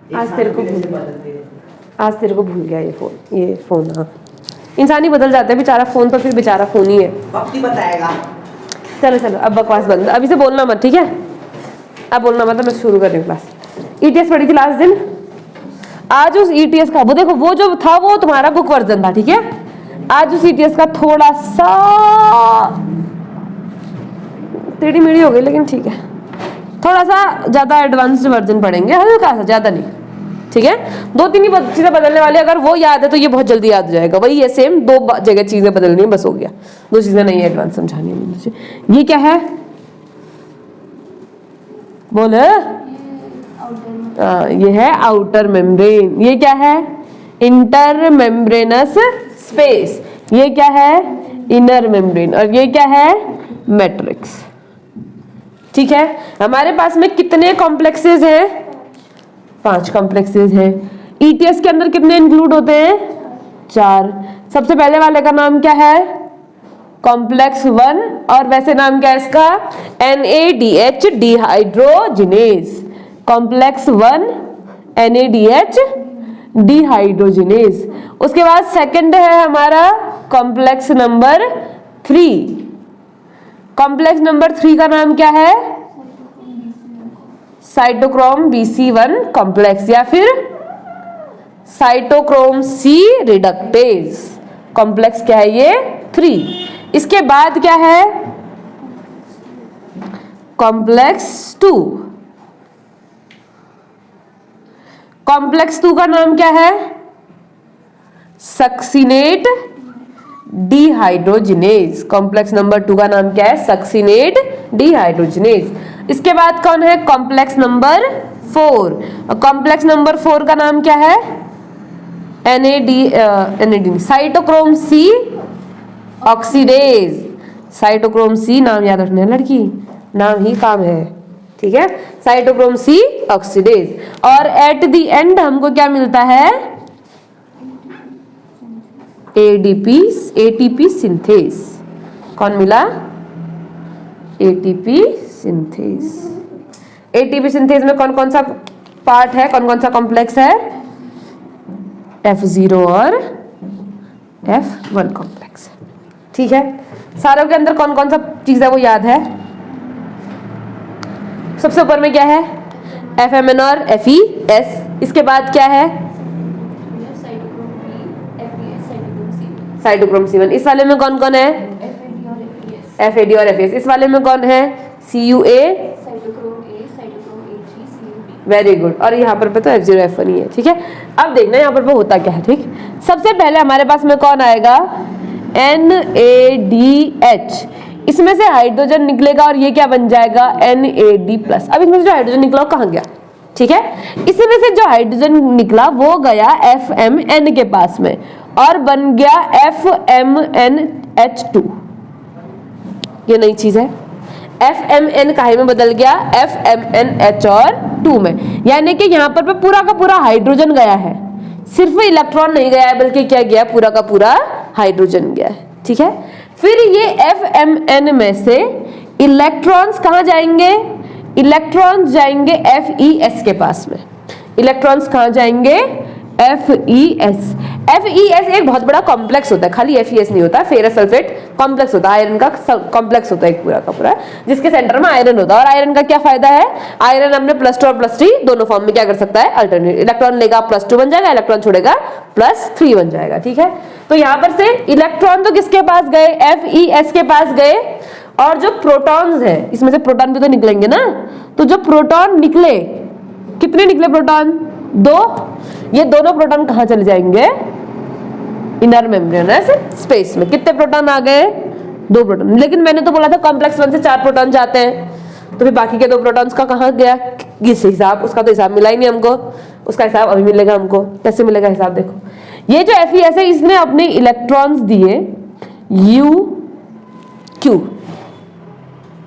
आज तेरे को भूल गया ये फोन। हाँ, इंसान ही बदल जाता है बेचारा, फोन तो फिर बेचारा फोन ही है। वक्त ही बताएगा। चलो अब बकवास बंद, अभी से बोलना मत, ठीक है? अब बोलना मत, मैं शुरू कर रही हूँ क्लास। ईटीएस पढ़ी थी लास्ट दिन। आज उस ईटीएस का वो देखो, वो जो था वो तुम्हारा बुक वर्जन था, ठीक है? आज उस ईटीएस का थोड़ा सा टेढ़ी मेढ़ी हो गई, लेकिन ठीक है, थोड़ा सा ज्यादा एडवांस्ड वर्जन पढ़ेंगे, हल्का सा, ज्यादा नहीं, ठीक है? 2-3 ही चीजें बदलने वाली, अगर वो याद है तो ये बहुत जल्दी याद हो जाएगा। वही है सेम, 2 जगह चीजें बदलनी है, बस हो गया। 2 चीजें नहीं है एडवांस समझानी है मुझे। ये क्या है बोले? ये है आउटर मेम्ब्रेन। ये क्या है? Inter membranes space. ये क्या है? Inner membrane. और ये क्या है? मैट्रिक्स। ठीक है, हमारे पास में कितने कॉम्प्लेक्सेस हैं? 5 कॉम्प्लेक्सेस हैं। ईटीएस के अंदर कितने इंक्लूड होते हैं? 4। सबसे पहले वाले का नाम क्या है? कॉम्प्लेक्स 1, और वैसे नाम क्या है इसका? NADH dehydrogenase. Complex 1 NADH dehydrogenase. उसके बाद सेकंड है हमारा कॉम्प्लेक्स नंबर 3। कॉम्प्लेक्स नंबर 3 का नाम क्या है? साइटोक्रोम BC1 कॉम्प्लेक्स, या फिर साइटोक्रोम C रिडक्टेज। कॉम्प्लेक्स क्या है ये? 3। इसके बाद क्या है? कॉम्प्लेक्स 2। कॉम्प्लेक्स 2 का नाम क्या है? Succinate dehydrogenase. कॉम्प्लेक्स नंबर 2 का नाम क्या है? Succinate dehydrogenase. इसके बाद कौन है? Complex number 4। कॉम्प्लेक्स नंबर 4 का नाम क्या है? NAD cytochrome C oxidase. Cytochrome C नाम याद रखना है लड़की, नाम ही काम है, ठीक है? Cytochrome C oxidase. और एट द एंड हमको क्या मिलता है? ATP synthase. कौन मिला? ATP synthase. ATP सिंथेस में कौन कौन सा पार्ट है, कौन कौन सा कॉम्प्लेक्स है? F0 और F1 कॉम्प्लेक्स, ठीक है? सारों के अंदर कौन कौन सा चीज है वो याद है? सबसे ऊपर में क्या है? FMN और FES। इसके बाद क्या है? Cytochrome C1। इस वाले में कौन कौन है? FAD और FES। इस वाले में कौन है? CUA, very good. और यहाँ पर तो F0 F1 ही है, ठीक है? अब देखना यहाँ पर होता क्या है, ठीक? सबसे पहले हमारे पास में कौन आएगा? NADH। इसमें से हाइड्रोजन निकलेगा और ये क्या बन जाएगा? NAD+। अब इसमें से जो हाइड्रोजन निकला वो कहाँ गया? ठीक है, इसमें से जो हाइड्रोजन निकला वो गया FMN के पास में और बन गया FMNH2। ये नई चीज है। FMN काहे में बदल गया? FMNH और 2 में। यानी कि यहाँ पर पूरा का पूरा हाइड्रोजन गया है, सिर्फ इलेक्ट्रॉन नहीं गया है, बल्कि क्या गया? पूरा का पूरा हाइड्रोजन गया है, ठीक है? फिर ये FMN में से इलेक्ट्रॉन्स कहाँ जाएंगे? इलेक्ट्रॉन्स जाएंगे FES के पास में। इलेक्ट्रॉन्स कहाँ जाएंगे? FES। FES एक बहुत बड़ा कॉम्प्लेक्स होता है, खाली FES नहीं होता, फेरस सल्फेट कॉम्प्लेक्स होता है, आयरन का कॉम्प्लेक्स होता है एक पूरा का पूरा, जिसके सेंटर में आयरन होता है। और आयरन का क्या फायदा है? आयरन हमने +2 और +3 दोनों फॉर्म में क्या कर सकता है? अल्टरनेट। इलेक्ट्रॉन लेगा +2 बन जाएगा, इलेक्ट्रॉन छोड़ेगा +3 बन जाएगा, ठीक है? तो यहाँ पर से इलेक्ट्रॉन तो किसके पास गए? FES के पास गए। और जो प्रोटॉन्स है, इसमें से प्रोटॉन भी तो निकलेंगे ना, तो जो प्रोटॉन निकले, कितने निकले प्रोटॉन? 2। ये दोनों प्रोटॉन कहाँ चले जाएंगे? इनर मेम्ब्रेनस स्पेस में। कितने प्रोटॉन आ गए? 2 प्रोटॉन। लेकिन मैंने तो बोला था कॉम्प्लेक्स 1 से 4 प्रोटॉन जाते हैं, तो फिर बाकी के 2 प्रोटॉन्स का कहाँ गया? किस हिसाब? उसका तो हिसाब मिला ही नहीं हमको, उसका हिसाब अभी मिलेगा हमको। कैसे मिलेगा हिसाब? देखो, ये जो FES है इसने अपने इलेक्ट्रॉन्स दिए UQ,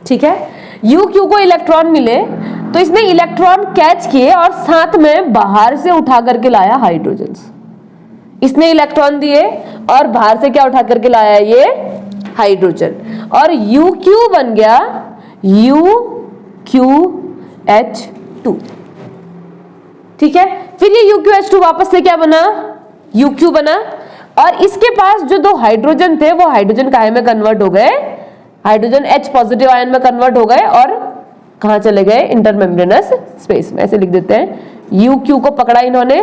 ठीक है? UQ को इलेक्ट्रॉन मिले तो इसने इलेक्ट्रॉन कैच किए और साथ में बाहर से उठा करके लाया हाइड्रोजन। इसने इलेक्ट्रॉन दिए और बाहर से क्या उठा करके लाया? ये हाइड्रोजन। और UQ बन गया UQH2, ठीक है? फिर ये UqH2 वापस से क्या बना, UQ बना, और इसके पास जो दो हाइड्रोजन थे वो हाइड्रोजन काहे में कन्वर्ट हो गए, हाइड्रोजन H पॉजिटिव आयन में कन्वर्ट हो गए और कहां चले गए, इंटरमेम्ब्रेनस स्पेस में। ऐसे लिख देते हैं, UQ को पकड़ा इन्होंने,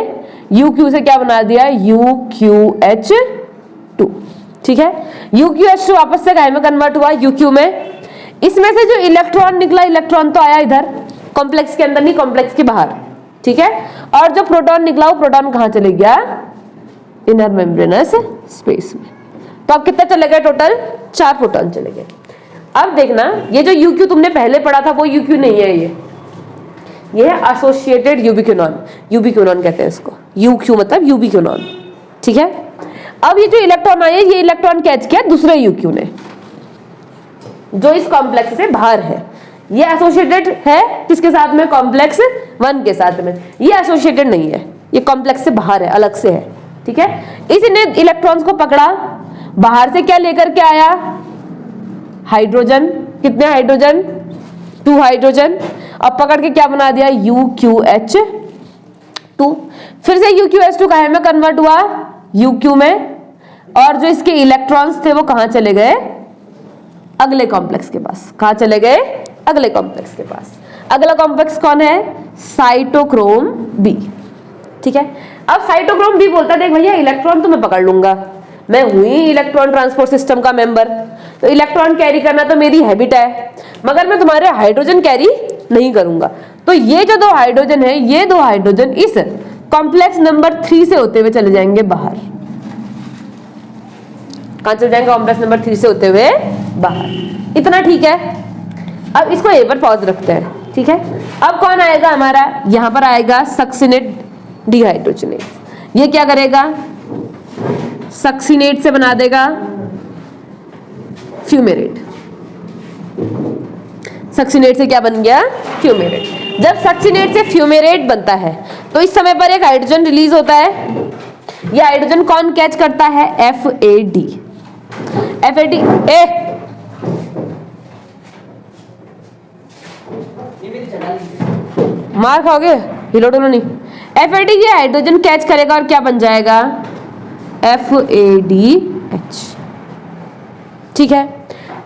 UQ से क्या बना दिया, UqH2, ठीक है। UqH2 वापस से काहे में कन्वर्ट हुआ, UQ में। इसमें से जो इलेक्ट्रॉन निकला, इलेक्ट्रॉन तो आया इधर कॉम्प्लेक्स के अंदर नहीं, कॉम्प्लेक्स के बाहर, ठीक है। और जो प्रोटॉन निकला वो प्रोटॉन कहां चले गया, इनर मेम्ब्रेनस स्पेस में। तो अब कितना चले गए, टोटल 4 प्रोटॉन चले गए। अब देखना, ये जो UQ तुमने पहले पढ़ा था वो UQ नहीं है, ये है एसोसिएटेड यूबिक्विनॉन, यूबिक्विनॉन कहते हैं इसको, UQ मतलब यूबिक्विनॉन, ठीक है। अब ये जो इलेक्ट्रॉन आए, ये इलेक्ट्रॉन कैच किया दूसरे UQ ने जो इस कॉम्प्लेक्स से बाहर है। ये एसोसिएटेड है किसके साथ में, कॉम्प्लेक्स 1 के साथ में। ये एसोसिएटेड नहीं है, ये कॉम्प्लेक्स से बाहर है, अलग से है, ठीक है। इसने इलेक्ट्रॉन्स को पकड़ा, बाहर से क्या लेकर के आया, हाइड्रोजन, कितने हाइड्रोजन, 2 हाइड्रोजन, अब पकड़ के क्या बना दिया, UqH2। फिर से UqH2 काहे में कन्वर्ट हुआ, UQ में, और जो इसके इलेक्ट्रॉन्स थे वो कहां चले गए, अगले कॉम्प्लेक्स के पास। कहां चले गए, अगले कॉम्प्लेक्स के पास। अगला कॉम्प्लेक्स कौन है, साइटोक्रोम B, ठीक है। अब साइटोक्रोम B बोलता है, देख भैया इलेक्ट्रॉन तो मैं पकड़ लूंगा, मैं हुई इलेक्ट्रॉन ट्रांसपोर्ट सिस्टम का मेंबर, तो इलेक्ट्रॉन कैरी करना तो मेरी हैबिट है, मगर मैं तुम्हारे हाइड्रोजन कैरी नहीं करूंगा। तो ये जो 2 हाइड्रोजन है, ये 2 हाइड्रोजन इस कॉम्प्लेक्स नंबर 3 से होते हुए चले जाएंगे बाहर। कहां चले जाएंगे, कॉम्प्लेक्स नंबर 3 से होते हुए बाहर। इतना ठीक है। अब इसको ए पर पॉज रखते हैं, ठीक है। अब कौन आएगा हमारा, यहां पर आएगा सक्सिनेट डिहाइड्रोजनेज। ये क्या करेगा, सक्सिनेट से बना देगा फ्यूमेरेट। सक्सिनेट से क्या बन गया, फ्यूमेरेट। जब सक्सिनेट से फ्यूमेरेट बनता है तो इस समय पर एक हाइड्रोजन रिलीज होता है। ये हाइड्रोजन कौन कैच करता है, FAD। FAD मार खाओगे, हिलो डुलो नहीं। FAD ये हाइड्रोजन कैच करेगा और क्या बन जाएगा, FADH, ठीक है।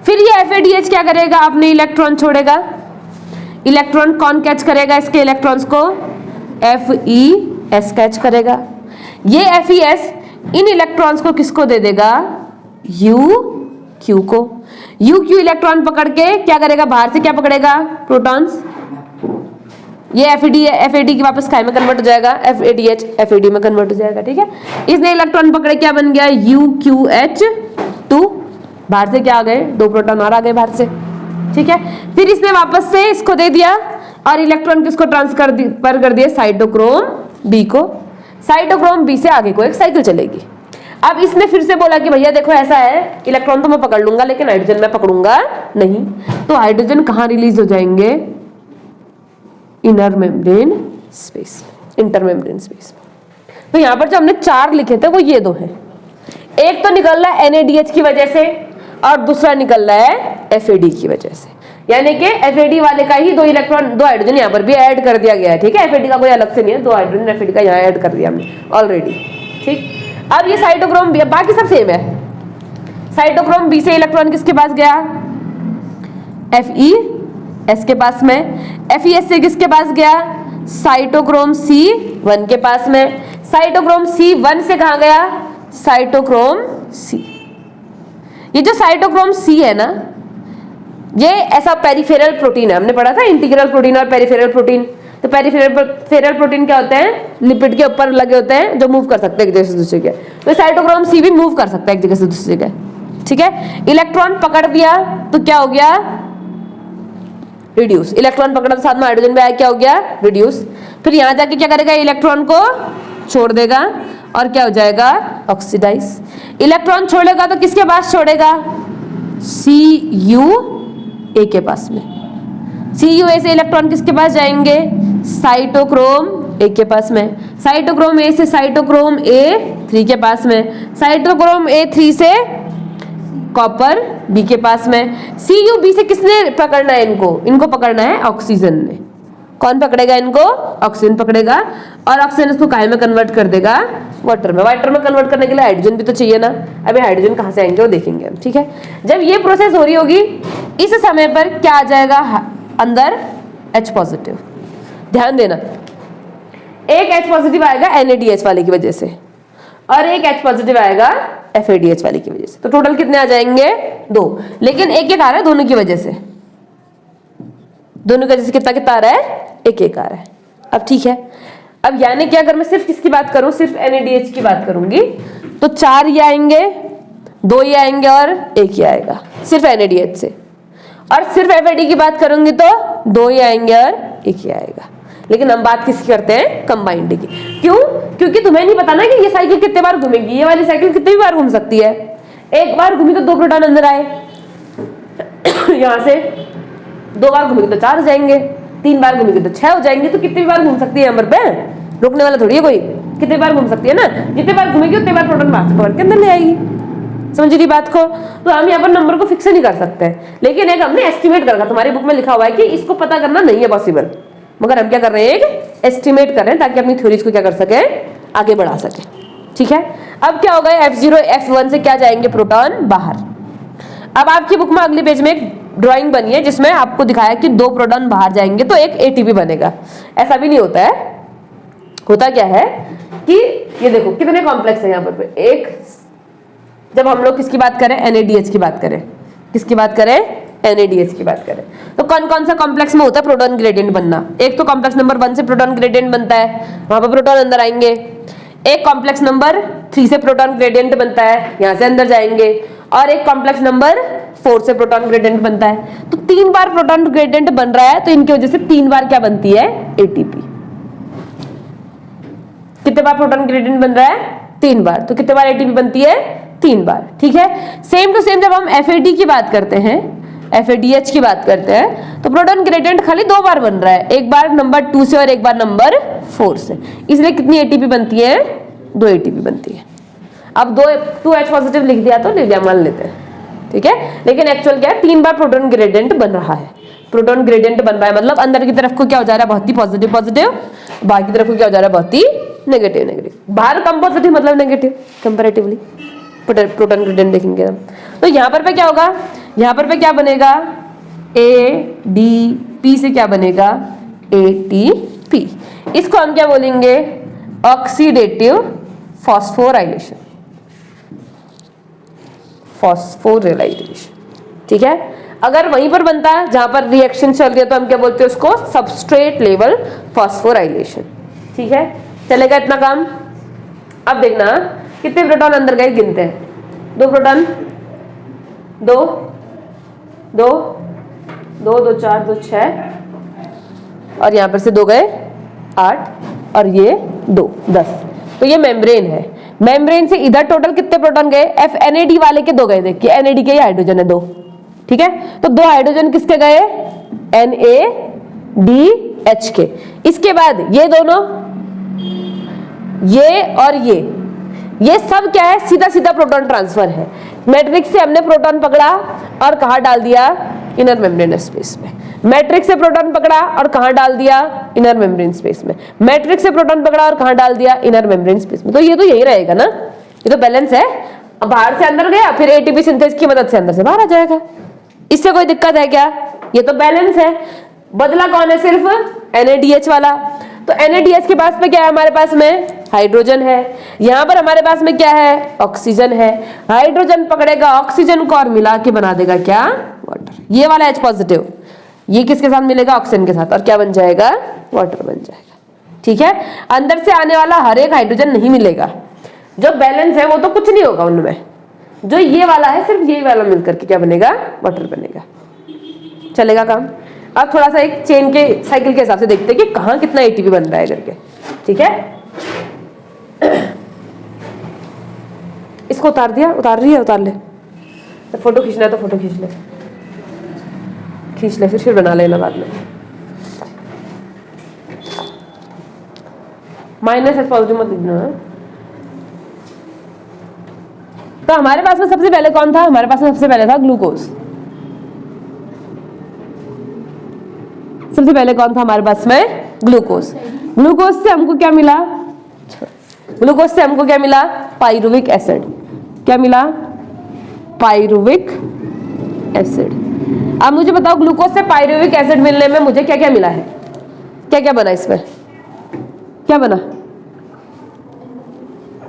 फिर ये FADH क्या करेगा, अपने इलेक्ट्रॉन छोड़ेगा। इलेक्ट्रॉन कौन कैच करेगा, इसके इलेक्ट्रॉन्स को FES कैच करेगा। ये FES इन इलेक्ट्रॉन्स को किसको दे देगा, UQ को। UQ इलेक्ट्रॉन पकड़ के क्या करेगा, बाहर से क्या पकड़ेगा, प्रोटॉन्स। ये FAD की वापस काय में कन्वर्ट हो जाएगा, FADH FAD में कन्वर्ट हो जाएगा, ठीक है। इसने इलेक्ट्रॉन पकड़े, क्या बन गया, UqH2। बाहर से क्या आ गए, 2 प्रोटॉन और आ गए बाहर से, ठीक है। फिर इसने वापस से इसको दे दिया और इलेक्ट्रॉन किसको ट्रांसफर कर दिया, साइटोक्रोम B को। साइटोक्रोम B से आगे को एक साइकिल चलेगी। अब इसने फिर से बोला कि भैया देखो ऐसा है, इलेक्ट्रॉन तो मैं पकड़ लूंगा लेकिन हाइड्रोजन मैं पकड़ूंगा नहीं। तो हाइड्रोजन कहां रिलीज हो जाएंगे, inner membrane space, inter membrane space. तो यहां पर जो हमने 4 लिखे थे वो ये 2 हैं। एक तो निकल रहा है NADH की वजह से और दूसरा निकल रहा है FAD की वजह से, यानी कि FAD वाले का ही 2 इलेक्ट्रॉन 2 हाइड्रोजन यहाँ पर भी ऐड कर दिया गया है, ठीक है। FAD का कोई अलग से नहीं है, 2 हाइड्रोजन FAD का यहाँ ऐड कर दिया हमने ऑलरेडी, ठीक। अब ये साइटोक्रोम B, बाकी सब सेम है। साइटोक्रोम B से इलेक्ट्रॉन किसके पास गया, FES के पास में। FES से किसके पास गया, साइटोक्रोम C1 के पास में। साइटोक्रोम C1 से कहां गया, साइटोक्रोम C। ये जो साइटोक्रोम C है ना, ये ऐसा पेरिफेरल प्रोटीन है, हमने पढ़ा था इंटीग्रल प्रोटीन और पेरिफेरल प्रोटीन। तो पेरिफेरल प्रोटीन क्या होते हैं, लिपिड के ऊपर लगे होते हैं जो मूव कर सकते हैं एक जगह से दूसरी जगह। तो साइटोक्रोम C भी मूव कर सकता है एक जगह से दूसरी जगह, ठीक है। इलेक्ट्रॉन पकड़ दिया तो क्या हो गया, रिड्यूस। इलेक्ट्रॉन पकड़ा तो साथ में हाइड्रोजन भी आया, क्या हो गया, रिड्यूस। फिर यहां जाके क्या करेगा, इलेक्ट्रॉन को छोड़ देगा और क्या हो जाएगा, ऑक्सीडाइज। इलेक्ट्रॉन छोड़ेगा तो किसके पास छोड़ेगा, CuA के पास में। CuA से इलेक्ट्रॉन किसके पास जाएंगे, साइटोक्रोम A के पास में। साइटोक्रोम A से साइटोक्रोम A3 के पास में। साइटोक्रोम A3 से कॉपर B के पास में। CuB से किसने पकड़ना है, इनको पकड़ना है ऑक्सीजन ने, कौन पकड़ेगा इनको? ऑक्सीजन पकड़ेगा, और ऑक्सीजन इसको काहे में कन्वर्ट कर देगा? वाटर में। वाटर में कन्वर्ट करने के लिए हाइड्रोजन भी तो चाहिए ना। अभी हाइड्रोजन कहाँ से आएंगे वो देखेंगे हम, ठीक है। जब ये प्रोसेस हो रही होगी इस समय पर क्या आ जाएगा अंदर? H positive. ध्यान देना, एक H पॉजिटिव आएगा NaDH वाले की वजह से, और एक H पॉजिटिव आएगा FADH वाले की वजह से। तो टोटल कितने आ जाएंगे? 2। लेकिन एक एक आ रहा है दोनों की वजह से, दोनों की वजह से कितना कितना आ रहा है? एक एक आ रहा है। अब ठीक है, अब यानी कि अगर मैं सिर्फ किसकी बात करूं, सिर्फ NaDH की बात करूंगी, तो 4 ये आएंगे, 2 ये आएंगे और 1 ही आएगा सिर्फ NaDH से। और सिर्फ FAD की बात करूंगी तो 2 ही आएंगे और 1 ही आएगा। लेकिन हम बात किसकी करते हैं? कंबाइंड की। क्यों? क्योंकि तुम्हें नहीं पता ना कि ये साइकिल कितने बार घूमेगी, ये वाली साइकिल कितनी बार घूम सकती है। एक बार घूमी तो 2 प्रोटॉन अंदर आए, यहां से 2 बार घूमेगी तो 4 हो जाएंगे, 3 बार घूमेगी तो 6 हो जाएंगे। तो कितनी बार घूम सकती है नंबर पे? रुकने वाला थोड़ी है कोई, कितनी बार घूम सकती है ना। जितने बार घूमेगी उतने बार प्रोटॉन बाहर से पकड़ के अंदर ले आएगी। समझ रही बात को? तो हम यहाँ पर नंबर को फिक्स नहीं कर सकते हैं, लेकिन एक हमने एस्टिमेट कर रखा। तुम्हारी बुक में लिखा हुआ है कि इसको पता करना नहीं है पॉसिबल, मगर हम क्या कर रहे हैं? एक एस्टिमेट कर रहे हैं ताकि अपनी थ्योरीज को क्या कर सके? आगे बढ़ा सके, ठीक है। अब क्या होगा? F0 F1 से क्या जाएंगे? प्रोटॉन बाहर। अब आपकी बुक में अगले पेज में एक ड्राइंग बनी है जिसमें आपको दिखाया कि 2 प्रोटॉन बाहर जाएंगे तो एक ATP बनेगा। ऐसा भी नहीं होता है। होता क्या है कि ये देखो कितने कॉम्प्लेक्स है यहाँ पर। एक, जब हम लोग किसकी बात करें? NaDH की बात करें। किसकी बात करें? NaDH की बात करें तो कौन कौन सा कॉम्प्लेक्स में होता है प्रोटॉन ग्रेडियंट बनना? एक तो कॉम्प्लेक्स नंबर 1 से प्रोटॉन ग्रेडियंट बनता है, वहां पर प्रोटॉन अंदर आएंगे। एक कॉम्प्लेक्स नंबर 3 से प्रोटॉन ग्रेडियंट बनता है, यहां से अंदर जाएंगे। और एक कॉम्प्लेक्स नंबर 4 से प्रोटॉन ग्रेडियंट बनता है। तो 3 बार प्रोटॉन ग्रेडियंट बन रहा है, तो इनकी वजह से 3 बार क्या बनती है? ATP। कितने बार प्रोटॉन ग्रेडियंट बन रहा है? 3 बार। तो कितने बार ATP बनती है? 3 बार, ठीक है। सेम टू सेम जब हम FAD की बात करते हैं, FADH की बात करते हैं, तो प्रोटॉन ग्रेडियंट खाली 2 बार बन रहा है, एक बार नंबर 2 से और एक बार नंबर 4 से। इसलिए कितनी ATP बनती है? 2 ATP बनती है। अब 2 H पॉजिटिव लिख दिया तो ले लिया, मान लेते हैं, ठीक है। लेकिन एक्चुअल क्या है? 3 बार प्रोटॉन ग्रेडियंट बन रहा है। प्रोटॉन ग्रेडियंट बन रहा है मतलब अंदर की तरफ को क्या हो जा रहा है? बहुत ही पॉजिटिव पॉजिटिव, बाहर की तरफ को क्या हो जा रहा है? बहुत ही नेगेटिव नेगेटिव। बाहर कम पॉजिटिव मतलब नेगेटिव कंपैरेटिवली प्रोटॉन ग्रेडियंट देखेंगे हम। तो यहाँ पर पे क्या होगा? यहाँ पर पे क्या बनेगा? ADP से क्या बनेगा? ATP। इसको हम क्या बोलेंगे? Oxidative phosphorylation. फॉस्फोराइलेशन, ठीक है। अगर वहीं पर बनता है जहां पर रिएक्शन चल रही है तो हम क्या बोलते हैं उसको? सबस्ट्रेट लेवल फॉस्फोराइलेशन, ठीक है। चलेगा इतना काम। अब देखना कितने प्रोटॉन अंदर गए, गिनते हैं। 2 प्रोटॉन, 2 2 2 2 4 2 6, और यहां पर से 2 गए 8, और ये 2 10। तो ये मेम्ब्रेन है। मेम्ब्रेन से इधर टोटल कितने प्रोटॉन गए? FNAD वाले के 2 गए। देखिए NAD के ये हाइड्रोजन है 2, ठीक है। तो 2 हाइड्रोजन किसके गए? NaDH के। इसके बाद ये दोनों, ये और ये सब क्या है? सीधा सीधा प्रोटॉन ट्रांसफर है। मैट्रिक्स से हमने प्रोटॉन पकड़ा और कहां डाल दिया? इनर मेम्ब्रेन स्पेस में। मैट्रिक्स से प्रोटॉन पकड़ा और कहां डाल दिया? इनर मेम्ब्रेन स्पेस में। मैट्रिक्स से प्रोटॉन पकड़ा और कहां डाल दिया? इनर मेम्ब्रेन स्पेस में। तो ये तो यही रहेगा ना, ये तो बैलेंस है। अब बाहर से अंदर गया, फिर ATP सिंथेस की मदद से अंदर से बाहर आ जाएगा। इससे कोई दिक्कत है क्या? ये तो बैलेंस है। बदला कौन है? सिर्फ NaDH वाला। तो NaDH के पास में क्या है? हमारे पास में हाइड्रोजन है। यहां पर हमारे पास में क्या है? ऑक्सीजन है। हाइड्रोजन पकड़ेगा ऑक्सीजन को और मिला के बना देगा क्या? वाटर। ये वाला H पॉजिटिव ये किसके साथ मिलेगा? ऑक्सीजन के साथ, और क्या बन जाएगा? वाटर बन जाएगा, ठीक है। अंदर से आने वाला हर एक हाइड्रोजन नहीं मिलेगा। जो बैलेंस है वो तो कुछ नहीं होगा उनमें। जो ये वाला है सिर्फ ये वाला मिलकर के क्या बनेगा? वाटर बनेगा। चलेगा काम। अब थोड़ा सा एक चेन के साइकिल के हिसाब से देखते हैं कि कहाँ कितना ATP बन रहा है करके, ठीक है। इसको उतार दिया, उतार रही है, उतार ले। तो फोटो खींचना है तो फोटो खींच ले, फिर बना लेना बाद में। -H पॉजिटिव मत लिखना। तो हमारे पास में सबसे पहले कौन था? हमारे पास में सबसे पहले था ग्लूकोज। सबसे पहले कौन था हमारे पास में? ग्लूकोज। ग्लूकोज से हमको क्या मिला? ग्लूकोज से हमको क्या मिला? Pyruvic acid. क्या मिला? Pyruvic acid. अब मुझे बताओ ग्लूकोज से पाइरुविक एसिड मिलने में मुझे क्या क्या मिला है? क्या क्या बना इसमें? क्या बना?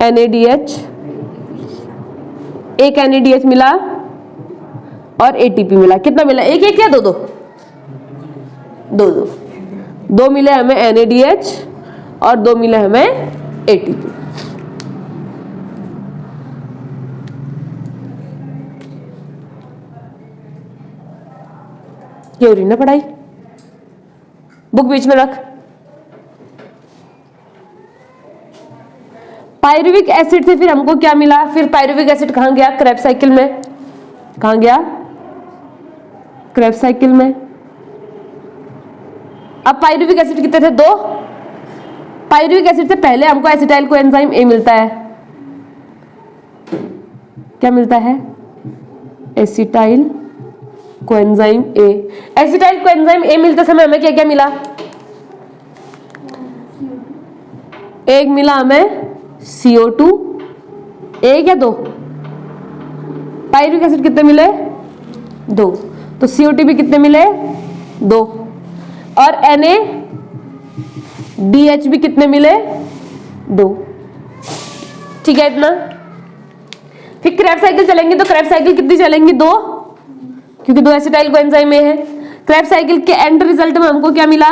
NADH, एक NADH मिला और ATP मिला। कितना मिला? एक एक या दो दो? दो दो। दो मिले हमें NADH और दो मिले हमें ATP। ये हो रही ना पढ़ाई? बुक बीच में रख। पाइरुविक एसिड से फिर हमको क्या मिला? फिर पाइरुविक एसिड कहां गया? क्रेब्स साइकिल में। कहां गया? क्रेब्स साइकिल में। अब पाइरुविक एसिड कितने थे? दो। पाइरुविक एसिड से पहले हमको एसिटाइल कोएंजाइम ए मिलता है। क्या मिलता है? Acetyl coenzyme A. Acetyl coenzyme A मिलते समय हमें क्या क्या मिला? एक मिला हमें CO2, एक या दो? पाइरुविक एसिड कितने मिले? दो। तो CO2 भी कितने मिले? दो। और NADH भी कितने मिले? दो। ठीक है इतना। फिर क्रेब्स साइकिल चलेंगे तो क्रेब्स साइकिल कितनी चलेंगी? दो, क्योंकि दो एसिटाइल कोएंजाइम में है। क्रेब्स साइकिल के एंड रिजल्ट में हमको क्या मिला?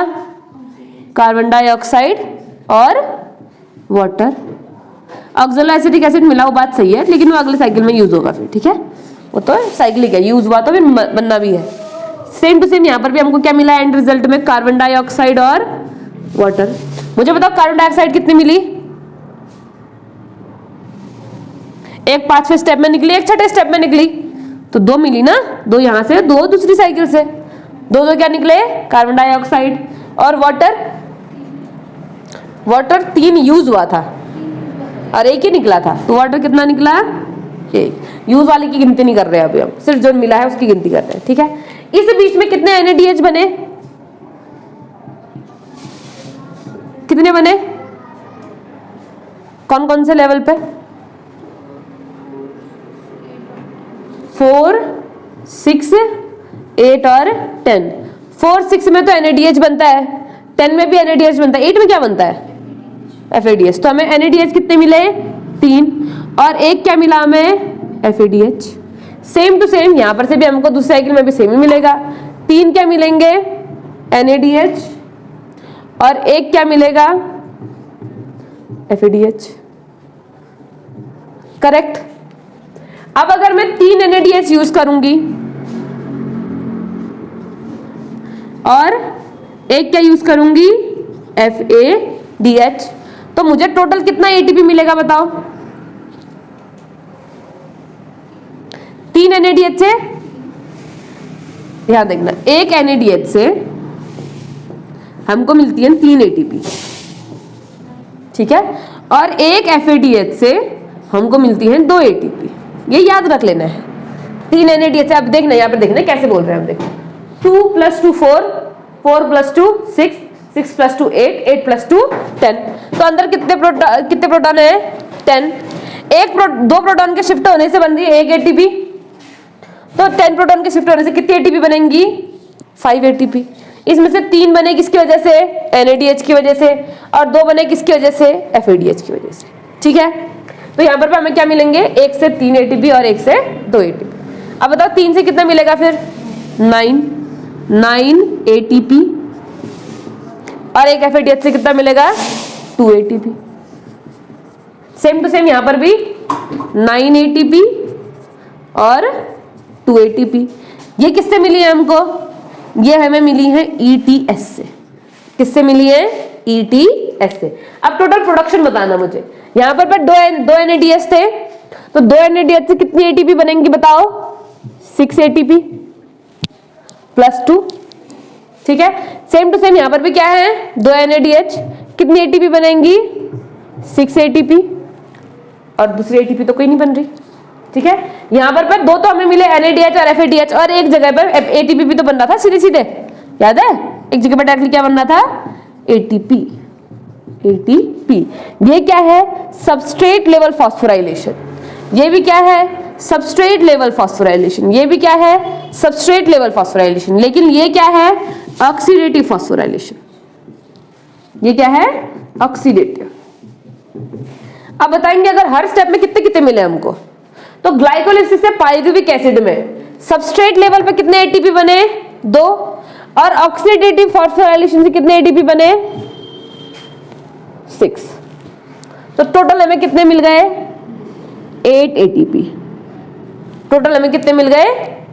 कार्बन डाइऑक्साइड और वाटर। ऑक्सैलो एसिटिक एसिड मिला, वो बात सही है, लेकिन वो अगले साइकिल में यूज होगा फिर। ठीक है, वो तो साइक्लिक है, यूज हुआ तो फिर बनना भी है। सेम टू सेम यहाँ पर भी हमको क्या मिला एंड रिजल्ट में? कार्बन डाइऑक्साइड और वाटर। मुझे बताओ कार्बन डाइऑक्साइड कितनी मिली? एक 5वें स्टेप में निकली, एक 6ठे स्टेप में निकली, तो दो मिली ना। दो यहां से, दो दूसरी साइकिल से। दो दो क्या निकले? Carbon dioxide. और वाटर? वाटर 3 यूज हुआ था और एक ही निकला था, तो वाटर कितना निकला? एक। यूज वाले की गिनती नहीं कर रहे हैं अभी हम, सिर्फ जो मिला है उसकी गिनती कर रहे हैं। ठीक है, इस बीच में कितने NADH बने? कितने बने? कौन कौन से लेवल पे? 4, 6, 8 और 10। 4, 6 में तो NADH बनता है, 10 में भी NADH बनता है, 8 में क्या बनता है? FADH। तो हमें NADH कितने मिले? 3। और एक क्या मिला हमें? FADH। सेम टू सेम यहां पर से भी हमको दूसरी साइकिल में भी सेम ही मिलेगा। 3 क्या मिलेंगे? NADH और एक क्या मिलेगा? FADH। करेक्ट। अब अगर मैं 3 NADH यूज करूंगी और एक क्या यूज करूंगी? FADH, तो मुझे टोटल कितना ATP मिलेगा बताओ? 3 NADH से, ध्यान देखना, एक NADH से हमको मिलती है 3 ATP। ठीक है, और एक FADH से हमको मिलती है 2 ATP। ये याद रख लेना है। 3 NADH से, अब देखना यहाँ पर, देखना कैसे बोल रहे हैं हम। देखो 2 + 2 4, 4 + 2 6, 6 + 2 8, 8 + 2 10। तो अंदर कितने प्रोटॉन है? 10। दो प्रोटॉन के शिफ्ट होने से बन रही है 1 ATP। तो 10 प्रोटॉन के शिफ्ट होने से कितनी ATP बनेंगी? 5 ATP। इसमें से 3 बने किसकी वजह से? NADH की वजह से, और 2 बने किसकी वजह से? FADH की वजह से। ठीक है, तो यहाँ पर हमें क्या मिलेंगे? 1 से 3 ATP और 1 से 2 ATP। अब बताओ 3 से कितना मिलेगा फिर? 9 ATP। और एक FADH से कितना मिलेगा? 2 ATP। सेम टू सेम यहाँ पर भी 9 ATP और 2 ATP। ये किससे मिली है हमको? ये हमें मिली है ETS से। किससे मिली है? ETS से। अब टोटल प्रोडक्शन बताना मुझे। यहाँ पर दो NADH थे, तो 2 NADH से कितनी ATP बनेंगी बताओ? 6 ATP + 2। ठीक है, सेम टू सेम यहाँ पर भी क्या है? 2 NADH, कितनी ATP बनेंगी? 6 ATP, और दूसरी ATP तो कोई नहीं बन रही। ठीक है, यहाँ पर दो तो हमें मिले NADH और FADH, और एक जगह पर ATP भी तो बन रहा था सीधे सीधे, याद है? एक जगह पर डायरेक्टली क्या बनना था, एटीपी। एटीपी ये क्या है, सबस्ट्रेट लेवल फॉस्फोराइलेशन। ये भी क्या है, सबस्ट्रेट लेवल फॉस्फोराइलेशन। ये भी क्या है, सबस्ट्रेट लेवल फॉस्फोराइलेशन। लेकिन ये क्या है, ऑक्सीडेटिव फॉस्फोराइलेशन। ये क्या है, ऑक्सीडेटिव। अब बताएंगे अगर हर स्टेप में कितने कितने मिले हमको, तो ग्लाइकोलिसिस से पाइरुविक एसिड में सबस्ट्रेट लेवल पे कितने एटीपी बने, 2, और ऑक्सीडेटिव फॉस्फोराइलेशन से कितने एटीपी बने, 6। तो टोटल हमें कितने मिल गए, 8 एटीपी। टोटल हमें कितने मिल गए,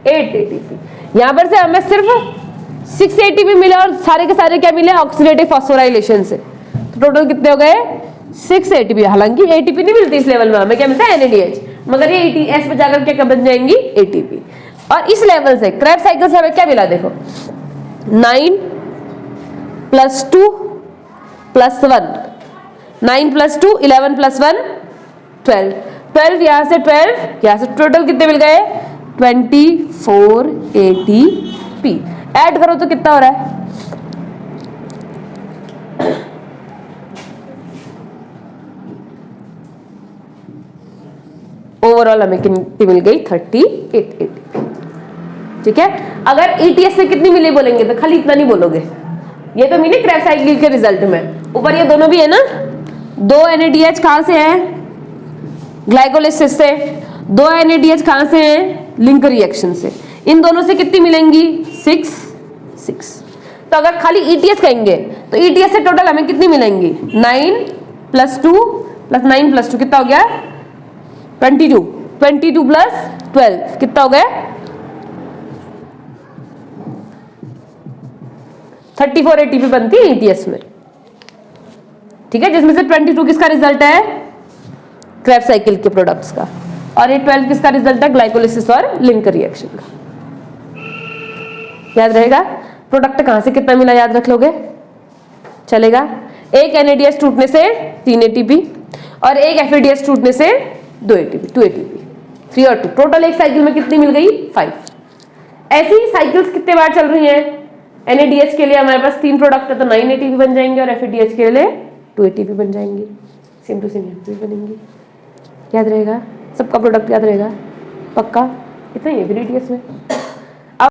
8 एटीपी। यहां पर से हमें सिर्फ 6 एटीपी मिले और सारे के सारे क्या मिले, ऑक्सीडेटिव फॉस्फोराइलेशन से। तो टोटल कितने हो गए, 6 एटीपी। हालांकि एटीपी नहीं मिलती इस लेवल में, हमें क्या मिलता है, एनएडीएच, मगर ये एटीएस पे जाकर क्या बन जाएंगी, एटीपी। और इस लेवल से क्रेब्स साइकिल से हमें क्या मिला, देखो 9 + 2 + 1, 9 + 2 11 + 1 12, 12 यहां से 12 यहां से, टोटल कितने मिल गए, 24 एटीपी। ऐड करो तो कितना हो रहा है, ओवरऑल हमें कितनी मिल गई, 38 एटीपी। ठीक है, अगर ईटीएस से कितनी मिली बोलेंगे तो खाली इतना नहीं बोलोगे, ये तो मिली क्रेब्स साइकिल के रिजल्ट में। ऊपर ये दोनों भी है ना, 2 NADH कहां से है, ग्लाइकोलिसिस से, 2 NADH कहां से है, लिंक रिएक्शन से। इन दोनों से कितनी मिलेंगी, 6। तो अगर खाली ईटीएस कहेंगे तो ईटीएस से टोटल हमें कितनी मिलेंगी, 9 + 2 + 9 + 2 कितना हो गया, 22, 22 + 12 कितना हो गया, 34 एटीपी बनती है ईटीएस में। ठीक है, जिसमें से 22 किसका रिजल्ट है, क्रेब्स साइकिल के प्रोडक्ट्स का, और ये 12 किसका रिजल्ट है, ग्लाइकोलिसिस और लिंकर रिएक्शन का। याद रहेगा, प्रोडक्ट कहां से कितना मिला याद रख लोगे, चलेगा। एक एनएडीएच टूटने से 3 एटीपी और एक एफएडीएच टूटने से 2 एटीपी, 2 एटीपी, 3 और 2, टोटल एक साइकिल में कितनी मिल गई, 5। ऐसी साइकिल्स कितने बार चल रही हैं, एनएडीएच के लिए हमारे पास 3 प्रोडक्ट है तो 9 एटीपी बन जाएंगे, और एफएडीएच के लिए 2 एटीपी बन जाएंगे, सेम टू सेम भी बनेंगी। याद रहेगा, सबका प्रोडक्ट याद रहेगा पक्का, इतना ही है फिर ईटीएस में।